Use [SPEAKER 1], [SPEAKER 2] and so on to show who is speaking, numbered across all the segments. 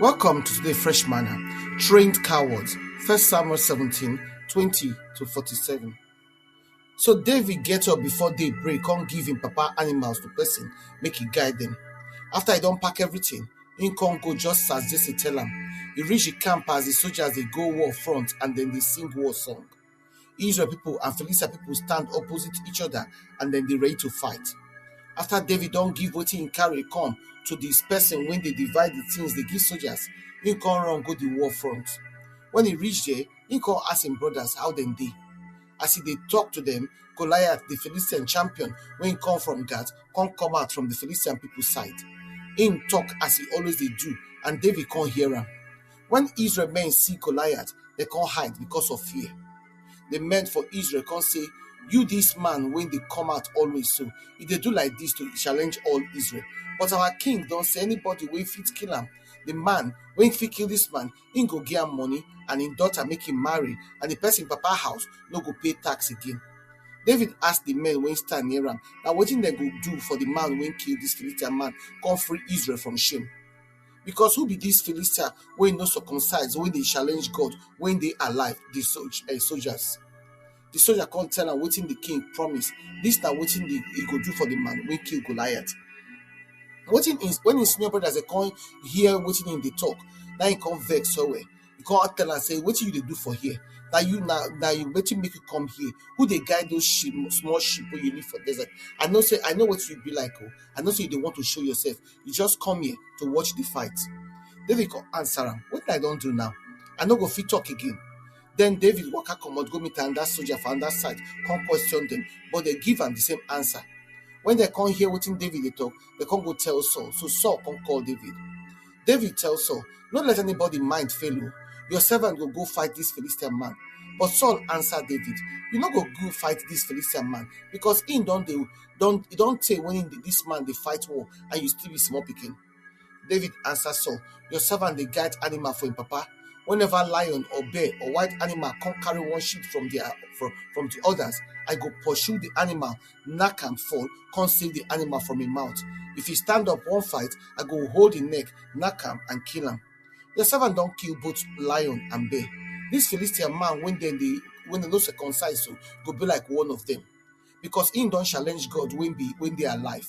[SPEAKER 1] Welcome to today's fresh manna. Trained cowards. 1 Samuel 17, 20 to 47. So David get up before daybreak, come give him papa animals to person, make he guide them. After he don't pack everything, he can't go just as Jesse tell him. He reach the camp as the soldiers they go war front and then they sing war song. Israel people and Philistine people stand opposite each other and then they ready to fight. After David don't give what he carry come to this person when they divide the things they give soldiers, he can't run go the war front. When he reach there, he can't ask him brothers how them dey. As he they talk to them, Goliath, the Philistine champion, when he come from Gath, come out from the Philistine people's side. Him talk as he always they do, and David can't hear him. When Israel men see Goliath, they can't hide because of fear. The men for Israel can't say, you this man when they come out always so. If they do like this to challenge all Israel. But our king don't say anybody when fit kill him. The man, when fit kill this man, he go give him money and his daughter make him marry, and the person in papa house no go pay tax again. David asked the men when stand near him, now what they go do for the man when kill this Philistine man, come free Israel from shame. Because who be this Philistine when no circumcised, when they challenge God, when they alive, the soldiers. The soldier can't tell him waiting the king promise. This now waiting he go do for the man when kill Goliath. Waiting is when his senior brothers they can't hear waiting in the talk. Now he can't vex so well. He can't tell and say, what you they do for here? Now you waiting make you come here. Who they guide those sheep, small sheep when you live for desert? I know what you be like. Oh, I know say they want to show yourself. You just come here to watch the fight. David can answer him. What I don't do now? I no go fit talk again. Then David waka comot go meet another soldier for another side, come question them, but they give him the same answer. When they come hear wetin David they talk, they come go tell Saul. So Saul come call David. David tells Saul, not let anybody mind fail you. Your servant will go fight this Philistine man. But Saul answered David, you not go fight this Philistine man, because he don't tell when this man they fight war and you still be small pikin. David answered Saul, your servant they guide animal for him papa. Whenever lion or bear or white animal come carry one sheep from the others, I go pursue the animal, knock and fall, come save the animal from his mouth. If he stand up one fight, I go hold his neck, knock him and kill him. Your servant don't kill both lion and bear. This Philistine man, when they no circumcised, so go be like one of them, because he don't challenge God when they are alive.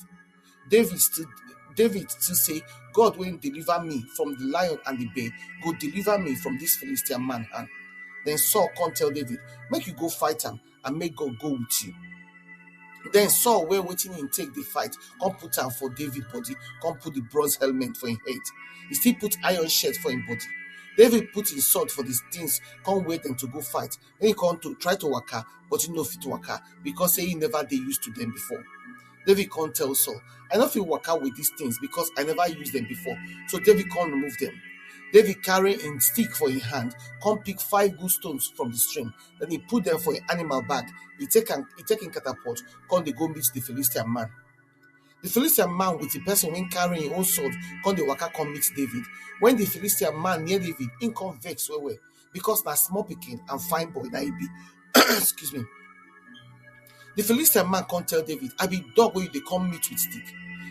[SPEAKER 1] David still say, God will deliver me from the lion and the bear, go deliver me from this Philistine man hand. Then Saul come tell David, make you go fight him and make God go with you. Then Saul, where waiting him take the fight, come put him for David body, come put the bronze helmet for his head. He still put iron shirt for his body. David put his sword for these things, come wait them to go fight. Then he come to try to waka, but he no fit waka, because he never they used to them before. David can't tell Saul, I don't feel work out with these things because I never used them before. So David can't remove them. David carry a stick for his hand, come pick 5 good stones from the stream. Then he put them for an animal bag. He take in catapult, come they go meet the Philistine man. The Philistine man with the person when carrying his own sword, come the waka come meet David. When the Philistine man near David, he come vex well, because na small pikin and fine boy that he be. Excuse me. The Philistine man can't tell David, I be dog where they come meet with stick.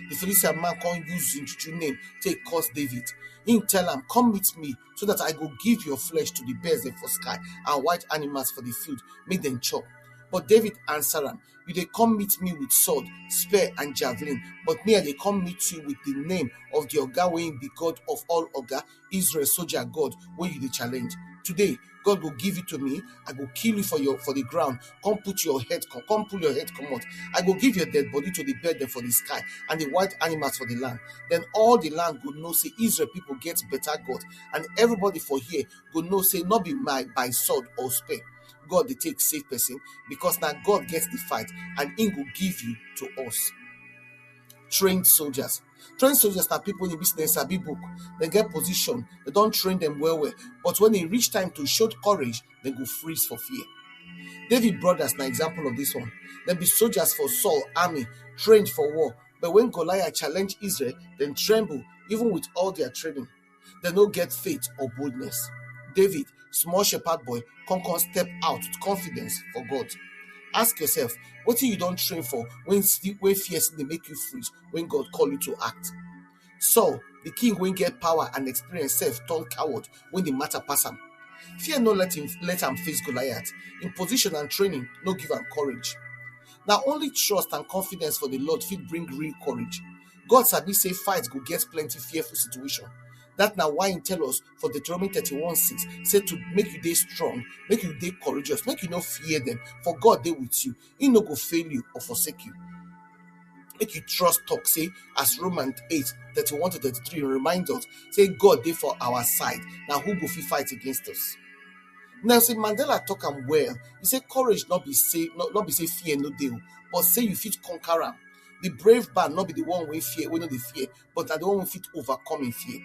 [SPEAKER 1] The Philistine man can't use his name, take curse David. He tell him, come meet me, so that I go give your flesh to the bears for sky and white animals for the field, make them chop. But David answered him, you they come meet me with sword, spear, and javelin, but me they come meet you with the name of the Oga wey be God of all Oga, Israel soldier God, when you the challenge. Today, God will give it to me. I will kill you for the ground. Come pull your head come out. I will give your dead body to the bird for the sky and the white animals for the land. Then all the land will know say Israel people get better God, and everybody for here will know say not be by sword or spear. God they take safe person, because now God gets the fight and he will give you to us. Trained soldiers are people in business sabi book. They get position, they don't train them well, but when it reach time to show courage, they go freeze for fear. David brothers na example of this one. They be soldiers for Saul army, trained for war, but when Goliath challenge Israel, then tremble even with all their training. They no get faith or boldness. David, small shepherd boy, come step out with confidence for God. Ask yourself, what you don't train for when fear they make you freeze when God call you to act? Saul, The king when get power and experience self turn coward when the matter pass am. Fear no let am face Goliath. In position and training, no give am courage. Na only trust and confidence for the Lord fit bring real courage. God sabi say fight go get plenty fearful situation. That na why He tell us for Deuteronomy 31:6 say to make you dey strong, make you dey courageous, make you no fear them, for God dey with you. He no go fail you or forsake you. Make you trust talk say as Romans 8:31-33 remind us say God dey for our side. Na who go fit fight against us? Nelson Mandela talk am well. He say courage not be say fear no dey, but say you fit conquer am. The brave man not be the one wey no dey fear, but na the one wey fit overcome in fear.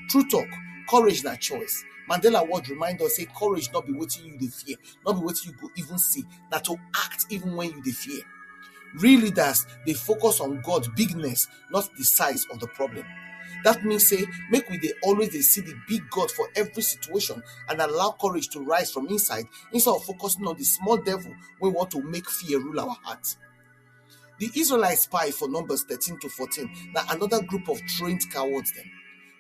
[SPEAKER 1] True talk, courage na choice. Mandela word remind us say courage not be wetin you dey fear, not be wetin you go even see, na to act even when you dey fear. Real leaders dey focus on God's bigness, not the size of the problem. That means say make we dey always dey see the big God for every situation and allow courage to rise from inside instead of focusing on the small devil wey want to make fear rule our hearts. The Israelites spy for Numbers 13-14 na another group of trained cowards dem.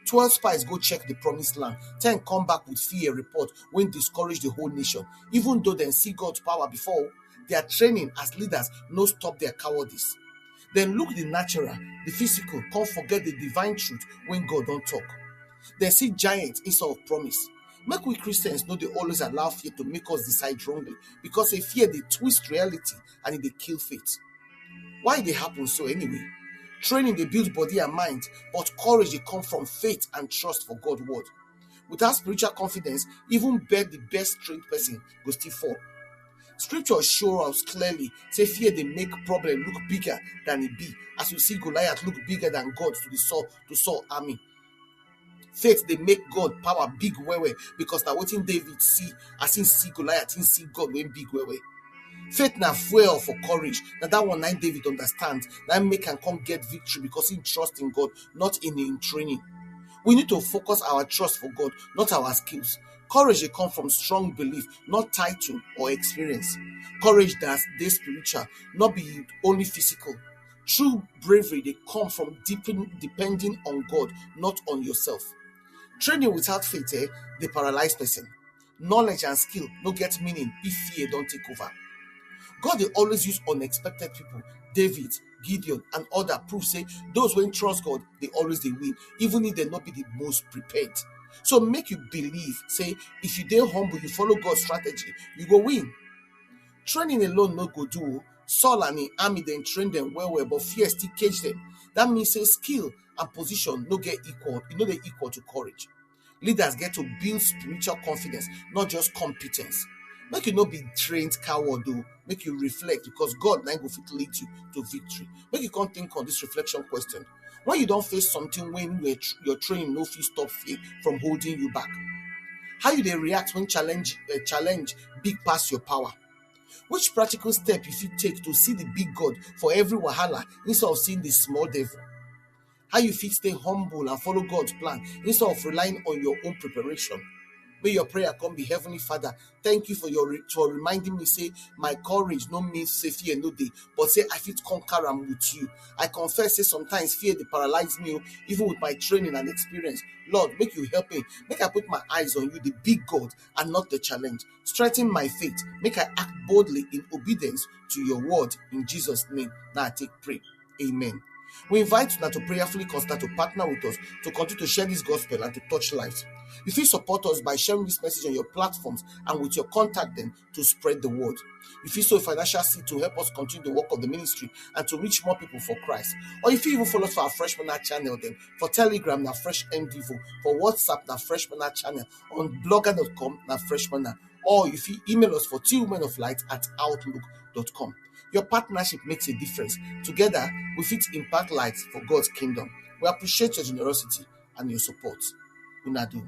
[SPEAKER 1] 12 spies go check the promised land, 10 come back with fear report wey discourage the whole nation. Even though dem see God's power before, their training as leaders no stop their cowardice. Then look the natural, the physical, can't forget the divine truth when God don't talk. They see giants instead of promise. Make we Christians know they always allow fear to make us decide wrongly, because a fear they twist reality and they kill faith. Why they happen so anyway? Training they build body and mind, but courage they come from faith and trust for God's word. Without spiritual confidence, even the best trained person will still fall. Scripture show us clearly say fear they make problem look bigger than it be, as we see Goliath look bigger than God to Saul army. Faith they make God power big way because now wetin David see as he see Goliath, he see God when big way. Faith na fuel for courage. Now that one nine David understands that make and come get victory because he trusts in God, not in training. We need to focus our trust for God, not our skills. Courage they come from strong belief, not title or experience. Courage that's spiritual, not be only physical. True bravery they come from depending on God, not on yourself. Training without faith, they paralyze person. Knowledge and skill no get meaning if fear don't take over. God they always use unexpected people. David, Gideon, and other prove say those when trust God, they always they win, even if they not be the most prepared. So make you believe, say if you dey humble, you follow God's strategy, you go win. Training alone no go do. Saul and his army then train them well, but fear still cage them. That means say skill and position no get equal, they equal to courage. Leaders get to build spiritual confidence, not just competence. Make you not be trained coward though. Make you reflect, because God now go fit lead you to victory. Make you can't think on this reflection question. When you don't face something when your training no fit stop fear from holding you back. How you dey react when challenge big pass your power? Which practical step you fit take to see the big God for every wahala instead of seeing the small devil? How you fit stay humble and follow God's plan instead of relying on your own preparation? May your prayer come be, Heavenly Father, thank you for reminding me, say, my courage no means say fear no day, but say I fit conquer am with you. I confess, say sometimes fear they paralyze me, even with my training and experience. Lord, make you help me. Make I put my eyes on you, the big God, and not the challenge. Strengthen my faith. Make I act boldly in obedience to your word. In Jesus' name, now I take pray. Amen. We invite you now to prayerfully consider to partner with us to continue to share this gospel and to touch lives. You feel support us by sharing this message on your platforms and with your contact them to spread the word. You feel so financial seed to help us continue the work of the ministry and to reach more people for Christ. Or if you even follow us for our Fresh Manna channel, then for Telegram na Fresh MDivo, for WhatsApp na Fresh Manna channel, on blogger.com na Fresh Manna. Or if you email us for twomenoflight@outlook.com. Your partnership makes a difference. Together, we fit impact light for God's kingdom. We appreciate your generosity and your support. Una do.